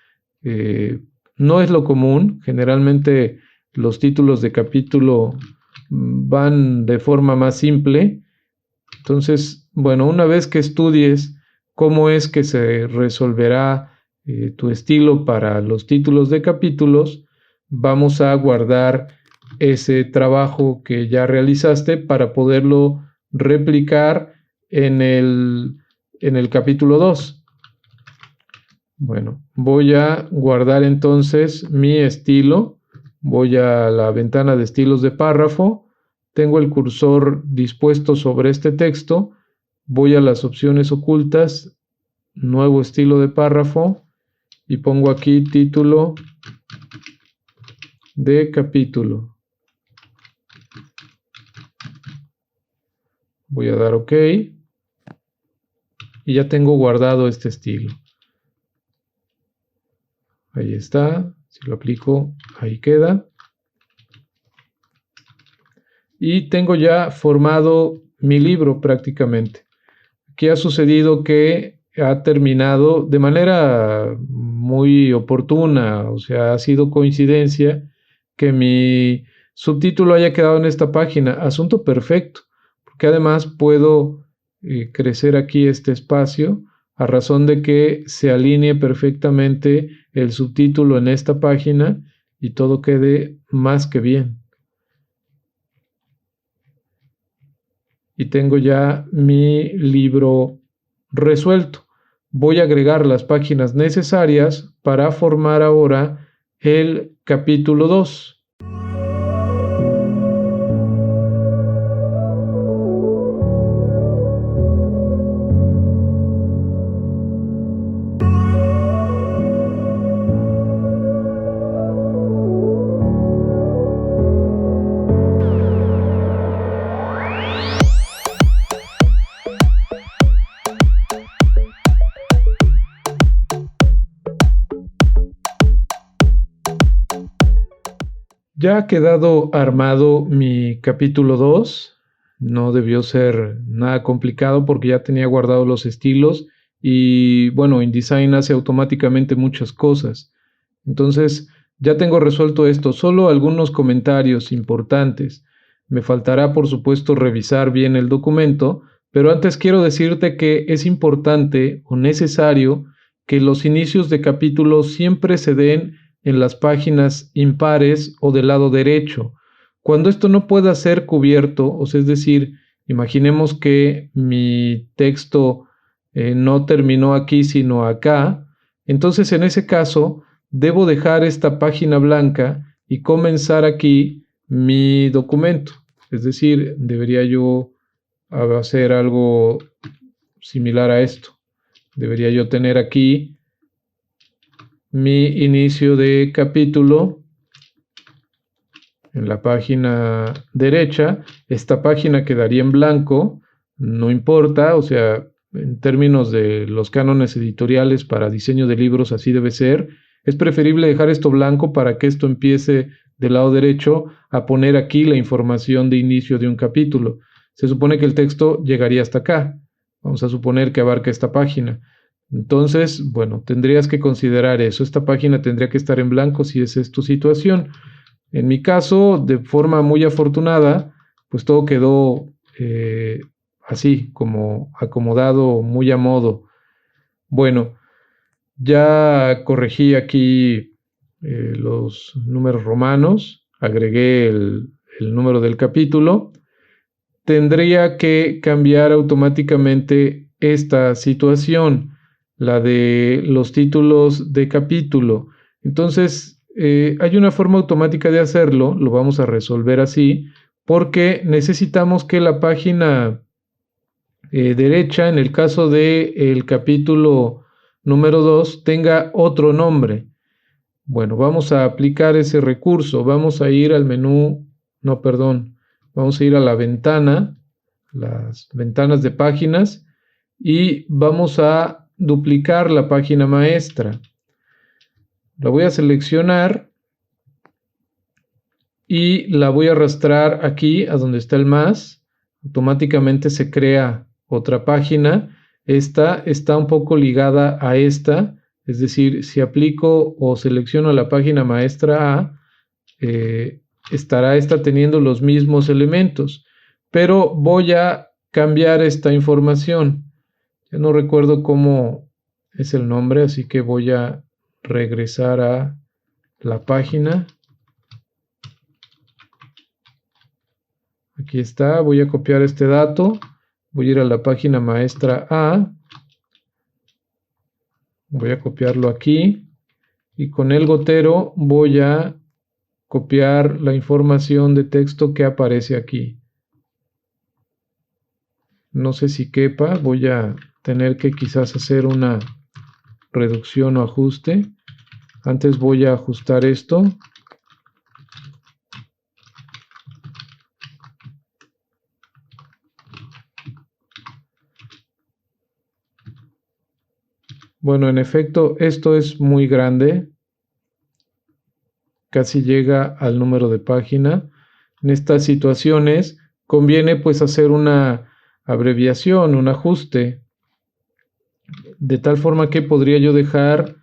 lo común. Generalmente los títulos de capítulo van de forma más simple. Entonces, bueno, una vez que estudies cómo es que se resolverá tu estilo para los títulos de capítulos, vamos a guardar ese trabajo que ya realizaste para poderlo replicar en el capítulo 2. Bueno, voy a guardar entonces mi estilo. Voy a la ventana de estilos de párrafo. Tengo el cursor dispuesto sobre este texto. Voy a las opciones ocultas, nuevo estilo de párrafo y pongo aquí título de capítulo. Voy a dar OK y ya tengo guardado este estilo. Ahí está, si lo aplico, ahí queda. Y tengo ya formado mi libro prácticamente. Aquí ha sucedido que ha terminado de manera muy oportuna, o sea, ha sido coincidencia que mi subtítulo haya quedado en esta página. Asunto perfecto, porque además puedo crecer aquí este espacio a razón de que se alinee perfectamente el subtítulo en esta página y todo quede más que bien. Y tengo ya mi libro resuelto. Voy a agregar las páginas necesarias para formar ahora el capítulo 2. Ya ha quedado armado mi capítulo 2. No debió ser nada complicado porque ya tenía guardados los estilos y bueno, InDesign hace automáticamente muchas cosas. Entonces Ya tengo resuelto esto, solo algunos comentarios importantes. Me faltará, por supuesto, revisar bien el documento, pero antes quiero decirte que es importante o necesario que los inicios de capítulo siempre se den en las páginas impares o del lado derecho. Cuando esto no pueda ser cubierto, o sea, es decir, imaginemos que mi texto no terminó aquí, sino acá, entonces en ese caso debo dejar esta página blanca y comenzar aquí mi documento. Es decir, debería yo hacer algo similar a esto. Debería yo tener aquí mi inicio de capítulo en la página derecha. Esta página quedaría en blanco, no importa, o sea, en términos de los cánones editoriales para diseño de libros así debe ser. Es preferible dejar esto blanco para que esto empiece del lado derecho a poner aquí la información de inicio de un capítulo. Se supone que el texto llegaría hasta acá. Vamos a suponer que abarca esta página. Entonces, bueno, tendrías que considerar eso. Esta página tendría que estar en blanco si esa es tu situación. En mi caso, de forma muy afortunada, pues todo quedó así, como acomodado, muy a modo. Bueno, ya corregí aquí los números romanos, agregué el número del capítulo. Tendría que cambiar automáticamente esta situación, la de los títulos de capítulo. Entonces, hay una forma automática de hacerlo, lo vamos a resolver así, porque necesitamos que la página derecha, en el caso del capítulo número 2, tenga otro nombre. Bueno, vamos a aplicar ese recurso, vamos a ir al menú, no, perdón, vamos a ir a la ventana, las ventanas de páginas, y vamos a duplicar la página maestra. La voy a seleccionar y la voy a arrastrar aquí a donde está el más. Automáticamente se crea otra página. Esta está un poco ligada a esta, es decir, si aplico o selecciono la página maestra A, estará esta teniendo los mismos elementos, pero voy a cambiar esta información. Ya no recuerdo cómo es el nombre, así que voy a regresar a la página. Aquí está, voy a copiar este dato, voy a ir a la página maestra A, voy a copiarlo aquí y con el gotero voy a copiar la información de texto que aparece aquí. No sé si quepa, voy a tener que quizás hacer una reducción o ajuste. Antes voy a ajustar esto. Bueno, en efecto, esto es muy grande. Casi llega al número de página. En estas situaciones conviene pues hacer una abreviación, un ajuste, de tal forma que podría yo dejar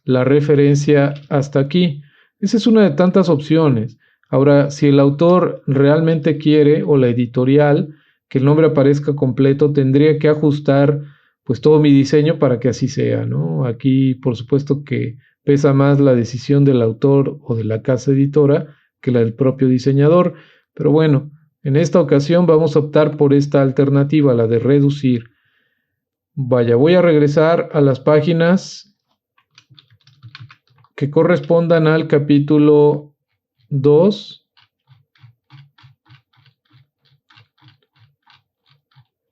la referencia hasta aquí. Esa es una de tantas opciones. Ahora, si el autor realmente quiere, o la editorial, que el nombre aparezca completo, tendría que ajustar pues todo mi diseño para que así sea, ¿no? Aquí, por supuesto que pesa más la decisión del autor o de la casa editora que la del propio diseñador, pero bueno, en esta ocasión vamos a optar por esta alternativa, la de reducir. Vaya, voy a regresar a las páginas que correspondan al capítulo 2.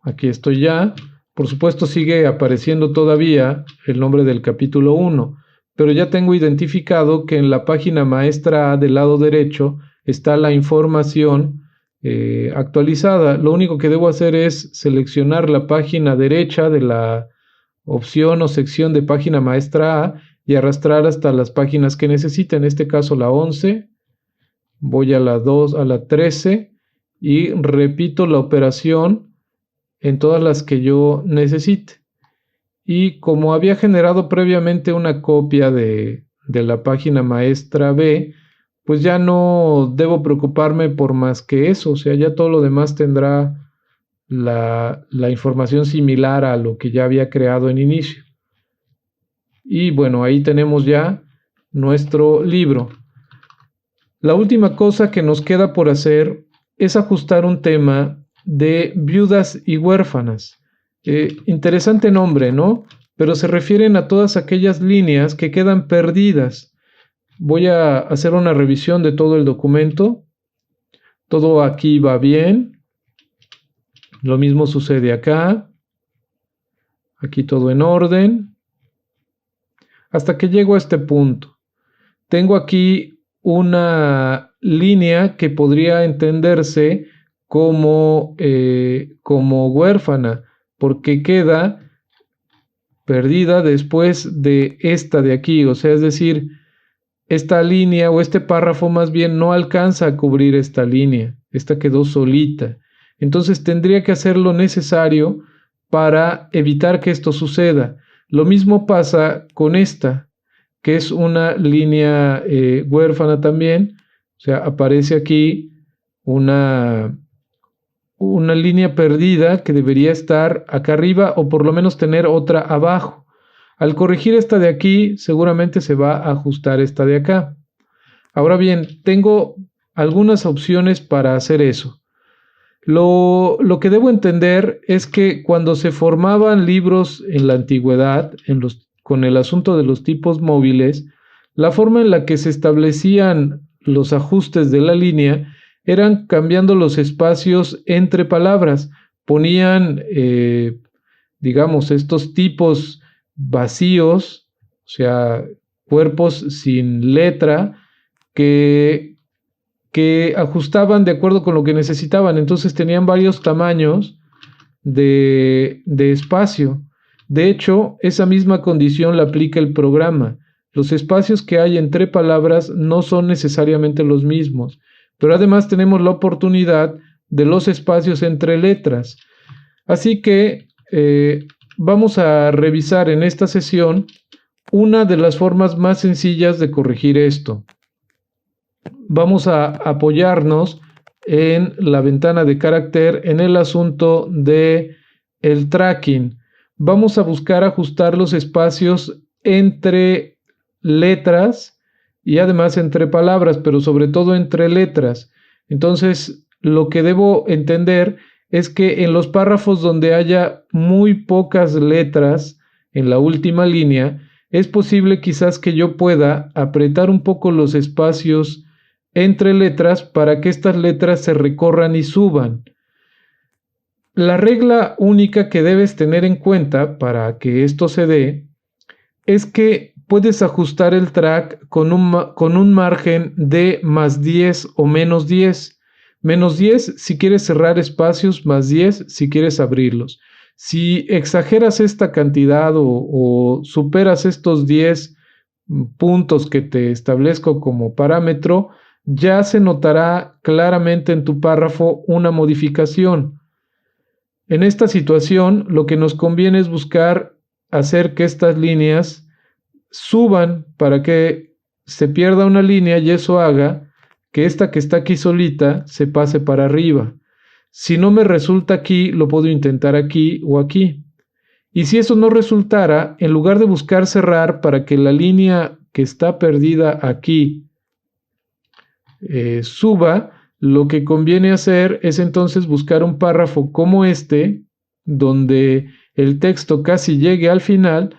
Aquí estoy ya. Por supuesto sigue apareciendo todavía el nombre del capítulo 1, pero ya tengo identificado que en la página maestra A del lado derecho está la información actualizada. Lo único que debo hacer es seleccionar la página derecha de la opción o sección de página maestra A y arrastrar hasta las páginas que necesite, en este caso la 11, voy a la 2, a la 13 y repito la operación en todas las que yo necesite. Y como había generado previamente una copia de de la página maestra B, pues ya no debo preocuparme por más que eso, o sea, ya todo lo demás tendrá la información similar a lo que ya había creado en inicio. Y bueno, ahí tenemos ya nuestro libro. La última cosa que nos queda por hacer es ajustar un tema de viudas y huérfanas. Interesante nombre, ¿no? Pero se refieren a todas aquellas líneas que quedan perdidas. Voy a hacer una revisión de todo el documento. Todo aquí va bien. Lo mismo sucede acá. Aquí todo en orden. Hasta que llego a este punto. Tengo aquí una línea que podría entenderse como huérfana, porque queda perdida después de esta de aquí, o sea, es decir, esta línea o este párrafo más bien no alcanza a cubrir esta línea, esta quedó solita. Entonces tendría que hacer lo necesario para evitar que esto suceda. Lo mismo pasa con esta, que es una línea huérfana también, o sea, aparece aquí una línea perdida que debería estar acá arriba o por lo menos tener otra abajo. Al corregir esta de aquí, seguramente se va a ajustar esta de acá. Ahora bien, tengo algunas opciones para hacer eso. Lo que debo entender es que cuando se formaban libros en la antigüedad, con el asunto de los tipos móviles, la forma en la que se establecían los ajustes de la línea eran cambiando los espacios entre palabras. Ponían, digamos, estos tipos vacíos, o sea, cuerpos sin letra, que ajustaban de acuerdo con lo que necesitaban. Entonces tenían varios tamaños de espacio. De hecho, esa misma condición la aplica el programa. Los espacios que hay entre palabras no son necesariamente los mismos, pero además tenemos la oportunidad de los espacios entre letras. Así que vamos a revisar en esta sesión una de las formas más sencillas de corregir esto. Vamos a apoyarnos en la ventana de carácter en el asunto de el tracking. Vamos a buscar ajustar los espacios entre letras y además entre palabras, pero sobre todo entre letras. Entonces, lo que debo entender es que en los párrafos donde haya muy pocas letras en la última línea, es posible quizás que yo pueda apretar un poco los espacios entre letras para que estas letras se recorran y suban. La regla única que debes tener en cuenta para que esto se dé es que puedes ajustar el track con un margen de más 10 o menos 10. Menos 10 si quieres cerrar espacios, más 10 si quieres abrirlos. Si exageras esta cantidad o superas estos 10 puntos que te establezco como parámetro, ya se notará claramente en tu párrafo una modificación. En esta situación, lo que nos conviene es buscar hacer que estas líneas suban para que se pierda una línea y eso haga que esta que está aquí solita se pase para arriba. Si no me resulta aquí, lo puedo intentar aquí o aquí. Y si eso no resultara, en lugar de buscar cerrar para que la línea que está perdida aquí suba, lo que conviene hacer es entonces buscar un párrafo como este, donde el texto casi llegue al final,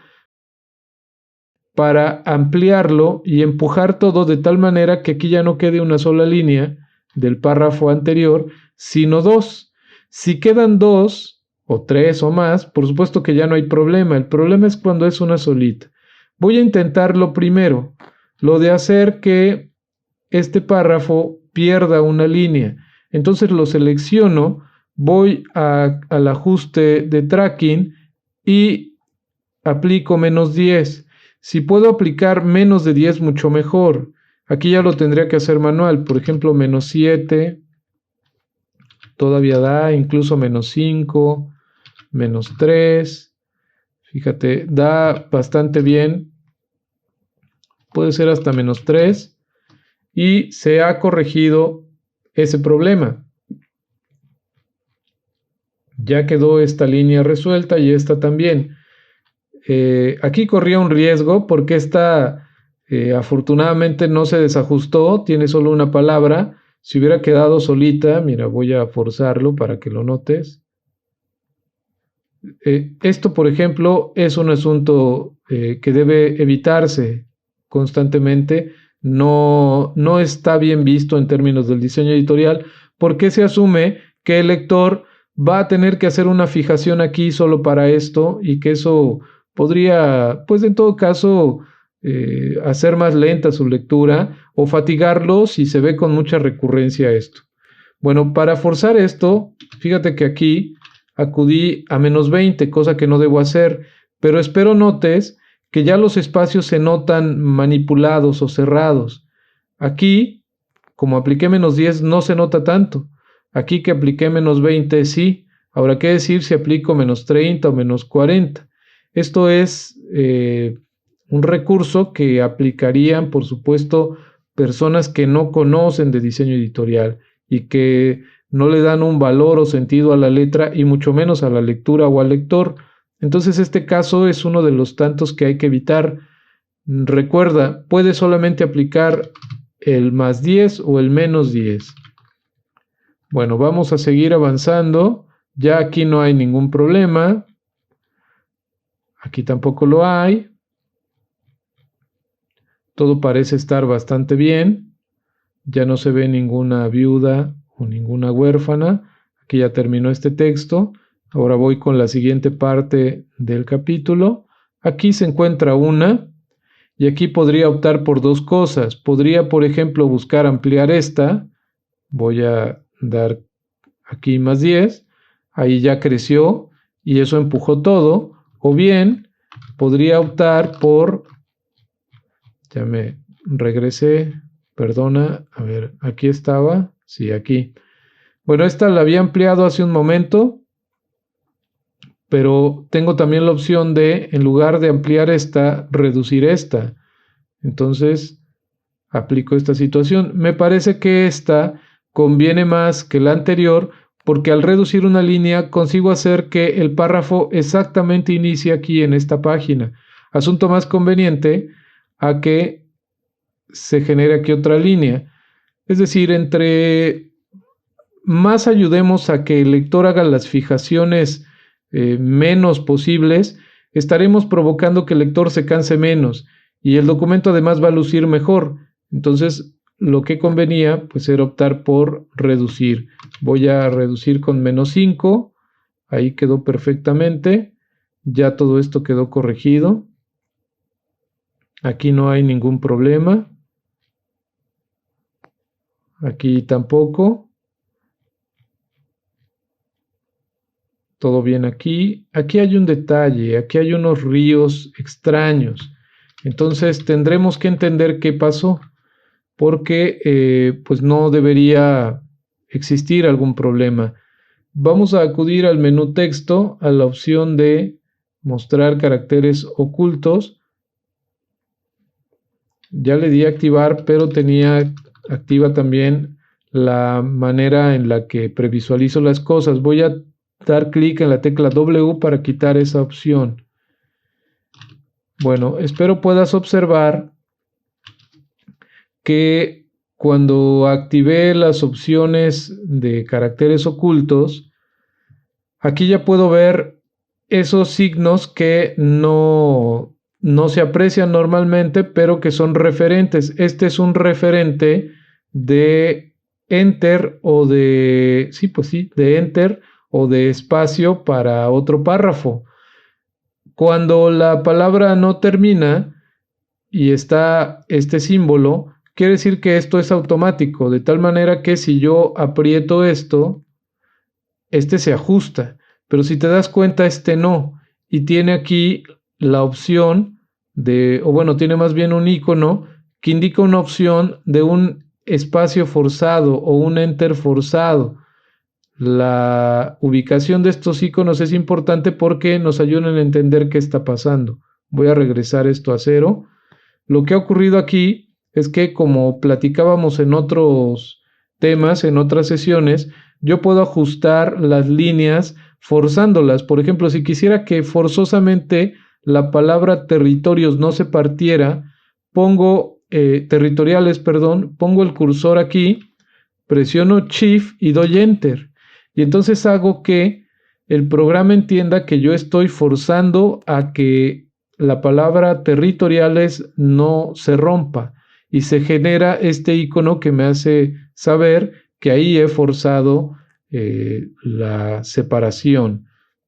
para ampliarlo y empujar todo de tal manera que aquí ya no quede una sola línea del párrafo anterior, sino dos. Si quedan dos o tres o más, por supuesto que ya no hay problema. El problema es cuando es una solita. Voy a intentar lo primero, lo de hacer que este párrafo pierda una línea. Entonces lo selecciono, voy al ajuste de tracking y aplico menos 10. Si puedo aplicar menos de 10, mucho mejor. Aquí ya lo tendría que hacer manual. Por ejemplo, menos 7. Todavía da, incluso menos 5. Menos 3. Fíjate, da bastante bien. puede ser hasta -3, y se ha corregido ese problema. Ya quedó esta línea resuelta y esta también. Aquí corría un riesgo porque esta afortunadamente no se desajustó, tiene solo una palabra. Si hubiera quedado solita, mira, voy a forzarlo para que lo notes. Esto, por ejemplo, es un asunto que debe evitarse constantemente. No está bien visto en términos del diseño editorial, porque se asume que el lector va a tener que hacer una fijación aquí solo para esto, y que eso podría, pues en todo caso, hacer más lenta su lectura o fatigarlo si se ve con mucha recurrencia a esto. Bueno, para forzar esto, fíjate que aquí acudí a -20, cosa que no debo hacer, pero espero notes que ya los espacios se notan manipulados o cerrados. Aquí, como apliqué -10, no se nota tanto. Aquí que apliqué -20, sí. Ahora, ¿qué decir si aplico -30 o -40? Esto es un recurso que aplicarían, por supuesto, personas que no conocen de diseño editorial y que no le dan un valor o sentido a la letra, y mucho menos a la lectura o al lector. Entonces este caso es uno de los tantos que hay que evitar. Recuerda, puedes solamente aplicar el +10 o el -10. Bueno, vamos a seguir avanzando. Ya aquí no hay ningún problema. Aquí tampoco lo hay. Todo parece estar bastante bien. Ya no se ve ninguna viuda o ninguna huérfana. Aquí ya terminó este texto. Ahora voy con la siguiente parte del capítulo. Aquí se encuentra una, y aquí podría optar por dos cosas. Podría, por ejemplo, buscar ampliar esta. Voy a dar aquí +10. Ahí ya creció y eso empujó todo. O bien, podría optar por... Ya me regresé. Perdona, a ver, aquí estaba. Sí, aquí. Bueno, esta la había ampliado hace un momento, pero tengo también la opción de, en lugar de ampliar esta, reducir esta. Entonces, aplico esta situación. Me parece que esta conviene más que la anterior, porque al reducir una línea consigo hacer que el párrafo exactamente inicie aquí en esta página. Asunto más conveniente a que se genere aquí otra línea. Es decir, entre más ayudemos a que el lector haga las fijaciones menos posibles, estaremos provocando que el lector se canse menos y el documento además va a lucir mejor. Entonces, lo que convenía pues era optar por reducir. Voy a reducir con -5. Ahí quedó perfectamente. Ya todo esto quedó corregido. Aquí no hay ningún problema. Aquí tampoco. Todo bien aquí. Aquí hay un detalle. Aquí hay unos ríos extraños. Entonces tendremos que entender qué pasó, porque pues no debería existir algún problema. Vamos a acudir al menú texto, a la opción de mostrar caracteres ocultos. Ya le di a activar, pero tenía activa también la manera en la que previsualizo las cosas. Voy a dar clic en la tecla W para quitar esa opción. Bueno, espero puedas observar que cuando activé las opciones de caracteres ocultos, aquí ya puedo ver esos signos que no se aprecian normalmente, pero que son referentes. Este es un referente de enter o de, sí, pues sí, de enter o de espacio para otro párrafo. Cuando la palabra no termina y está este símbolo, quiere decir que esto es automático, de tal manera que si yo aprieto esto, este se ajusta, pero si te das cuenta, este no, y tiene aquí la opción de, o bueno, tiene más bien un icono que indica una opción de un espacio forzado o un enter forzado. La ubicación de estos iconos es importante porque nos ayudan a entender qué está pasando. Voy a regresar esto a 0. Lo que ha ocurrido aquí es que, como platicábamos en otros temas, en otras sesiones, yo puedo ajustar las líneas forzándolas. Por ejemplo, si quisiera que forzosamente la palabra territorios no se partiera, territoriales, perdón, pongo el cursor aquí, presiono Shift y doy Enter. Y entonces hago que el programa entienda que yo estoy forzando a que la palabra territoriales no se rompa, y se genera este icono que me hace saber que ahí he forzado la separación.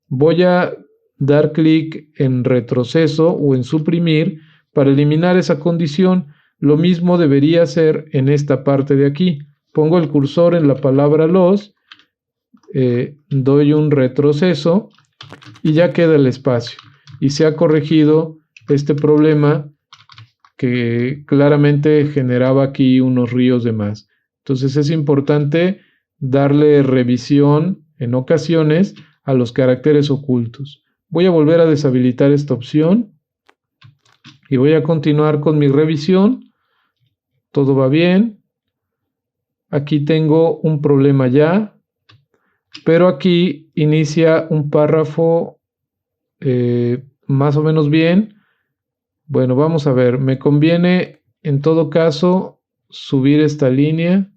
Voy a dar clic en retroceso o en suprimir para eliminar esa condición. Lo mismo debería hacer en esta parte de aquí. Pongo el cursor en la palabra los, doy un retroceso y ya queda el espacio. Y se ha corregido este problema que claramente generaba aquí unos ríos de más. Entonces es importante darle revisión en ocasiones a los caracteres ocultos. Voy a volver a deshabilitar esta opción y voy a continuar con mi revisión. Todo va bien. Aquí tengo un problema ya, pero aquí inicia un párrafo más o menos bien. Bueno, vamos a ver, me conviene en todo caso subir esta línea.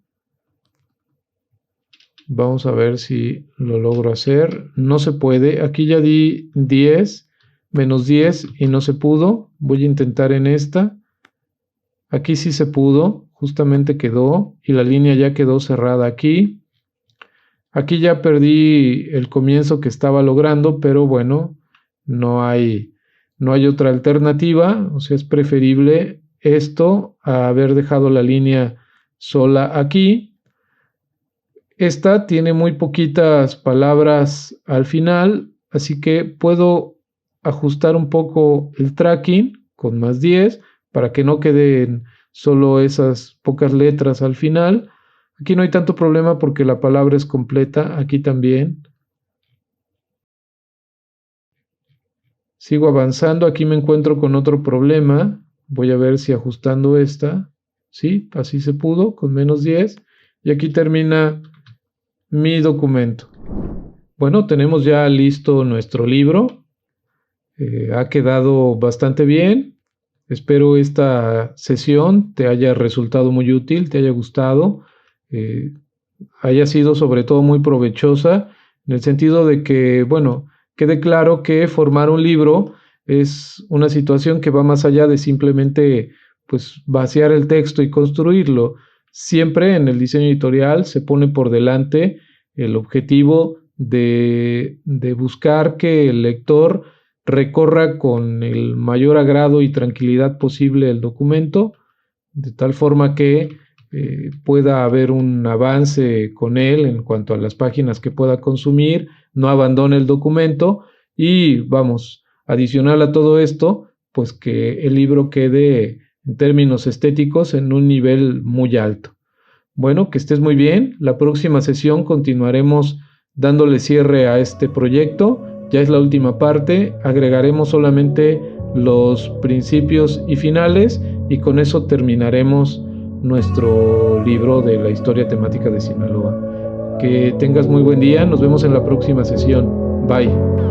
Vamos a ver si lo logro hacer. No se puede. Aquí ya di 10, menos 10 y no se pudo. Voy a intentar en esta. Aquí sí se pudo. Justamente quedó y la línea ya quedó cerrada aquí. Aquí ya perdí el comienzo que estaba logrando, pero bueno, no hay otra alternativa. O sea, es preferible esto a haber dejado la línea sola aquí. Esta tiene muy poquitas palabras al final, así que puedo ajustar un poco el tracking con más 10 para que no queden solo esas pocas letras al final. Aquí no hay tanto problema porque la palabra es completa, aquí también. Sigo avanzando, aquí me encuentro con otro problema. Voy a ver si ajustando esta, sí, así se pudo, con menos 10. Y aquí termina mi documento. Bueno, tenemos ya listo nuestro libro. Ha quedado bastante bien. Espero esta sesión te haya resultado muy útil, te haya gustado, haya sido sobre todo muy provechosa, en el sentido de que, bueno, quede claro que formar un libro es una situación que va más allá de simplemente, pues, vaciar el texto y construirlo. Siempre en el diseño editorial se pone por delante el objetivo de buscar que el lector recorra con el mayor agrado y tranquilidad posible el documento, de tal forma que pueda haber un avance con él en cuanto a las páginas que pueda consumir, no abandone el documento y, vamos, adicional a todo esto, pues que el libro quede en términos estéticos en un nivel muy alto. Bueno, que estés muy bien. La próxima sesión continuaremos dándole cierre a este proyecto. Ya es la última parte. Agregaremos solamente los principios y finales y con eso terminaremos nuestro libro de la historia temática de Sinaloa. Que tengas muy buen día. Nos vemos en la próxima sesión. Bye.